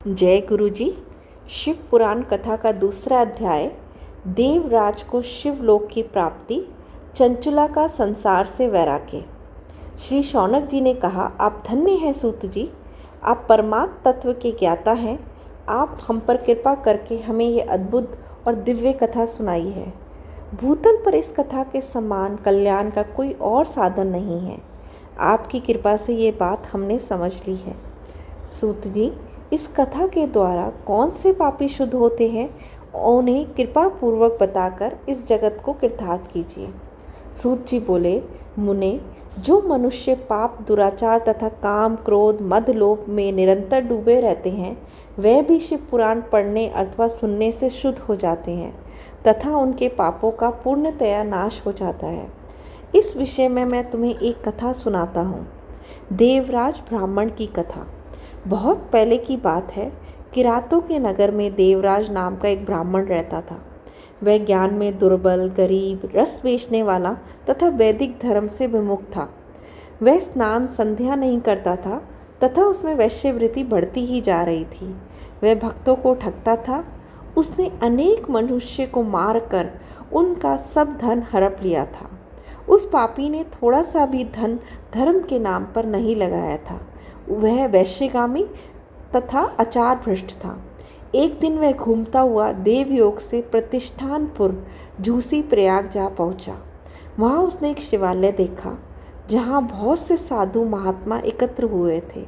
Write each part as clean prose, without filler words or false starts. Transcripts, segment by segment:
जय गुरु जी। शिव पुराण कथा का दूसरा अध्याय, देवराज को शिवलोक की प्राप्ति, चंचुला का संसार से वैराग्य। श्री शौनक जी ने कहा, आप धन्य हैं सूत जी, आप परमात्म तत्व के ज्ञाता हैं। आप हम पर कृपा करके हमें ये अद्भुत और दिव्य कथा सुनाई है। भूतल पर इस कथा के समान कल्याण का कोई और साधन नहीं है। आपकी कृपा से ये बात हमने समझ ली है। सूत जी, इस कथा के द्वारा कौन से पापी शुद्ध होते हैं, उन्हें कृपा पूर्वक बताकर इस जगत को कृतार्थ कीजिए। सूत जी बोले, मुने, जो मनुष्य पाप, दुराचार तथा काम, क्रोध, मद, लोभ में निरंतर डूबे रहते हैं, वे भी शिव पुराण पढ़ने अथवा सुनने से शुद्ध हो जाते हैं तथा उनके पापों का पूर्णतया नाश हो जाता है। इस विषय में मैं तुम्हें एक कथा सुनाता हूँ। देवराज ब्राह्मण की कथा। बहुत पहले की बात है। किरातों के नगर में देवराज नाम का एक ब्राह्मण रहता था। वह ज्ञान में दुर्बल, गरीब, रस बेचने वाला तथा वैदिक धर्म से विमुख था। वह स्नान संध्या नहीं करता था तथा उसमें वैश्यवृत्ति बढ़ती ही जा रही थी। वह भक्तों को ठगता था। उसने अनेक मनुष्य को मारकर उनका सब धन हड़प लिया था। उस पापी ने थोड़ा सा भी धन धर्म के नाम पर नहीं लगाया था। वह वैश्यगामी तथा आचार भ्रष्ट था। एक दिन वह घूमता हुआ देवयोग से प्रतिष्ठानपुर झूसी प्रयाग जा पहुंचा। वहां उसने एक शिवालय देखा जहां बहुत से साधु महात्मा एकत्र हुए थे।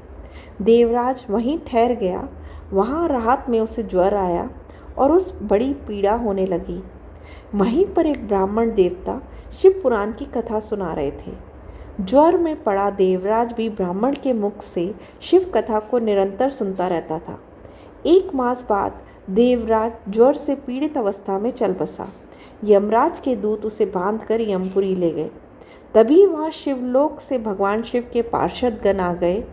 देवराज वहीं ठहर गया। वहां रात में उसे ज्वर आया और उस बड़ी पीड़ा होने लगी। वहीं पर एक ब्राह्मण देवता शिव पुराण की कथा सुना रहे थे। ज्वर में पड़ा देवराज भी ब्राह्मण के मुख से शिव कथा को निरंतर सुनता रहता था। एक मास बाद देवराज ज्वर से पीड़ित अवस्था में चल बसा। यमराज के दूत उसे बांधकर यमपुरी ले गए। तभी वहाँ शिवलोक से भगवान शिव के पार्षद गण आ गए।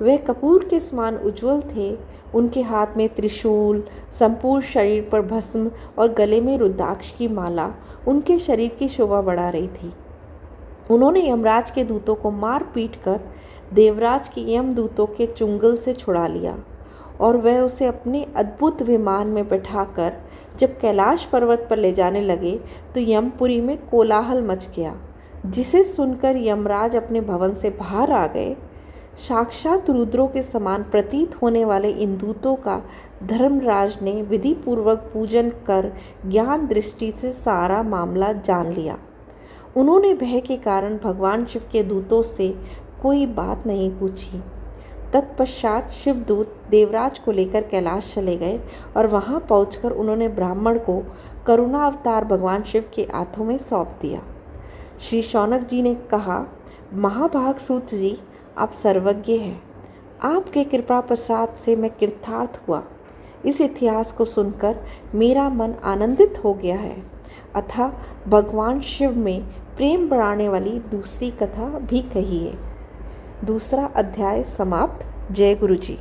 वे कपूर के समान उज्ज्वल थे। उनके हाथ में त्रिशूल, संपूर्ण शरीर पर भस्म और गले में रुद्राक्ष की माला उनके शरीर की शोभा बढ़ा रही थी। उन्होंने यमराज के दूतों को मार पीट कर देवराज के यमदूतों के चुंगल से छुड़ा लिया और वह उसे अपने अद्भुत विमान में बैठाकर जब कैलाश पर्वत पर ले जाने लगे तो यमपुरी में कोलाहल मच गया, जिसे सुनकर यमराज अपने भवन से बाहर आ गए। साक्षात रुद्रों के समान प्रतीत होने वाले इन दूतों का धर्मराज ने विधि पूर्वक पूजन कर ज्ञान दृष्टि से सारा मामला जान लिया। उन्होंने भय के कारण भगवान शिव के दूतों से कोई बात नहीं पूछी। तत्पश्चात शिवदूत देवराज को लेकर कैलाश चले गए और वहां पहुंचकर उन्होंने ब्राह्मण को करुणा अवतार भगवान शिव के हाथों में सौंप दिया। श्री शौनक जी ने कहा, महाभाग सूत जी, आप सर्वज्ञ हैं। आपके कृपा प्रसाद से मैं कृतार्थ हुआ। इस इतिहास को सुनकर मेरा मन आनंदित हो गया है। अतः भगवान शिव में प्रेम बढ़ाने वाली दूसरी कथा भी कही है। दूसरा अध्याय समाप्त। जय गुरु जी।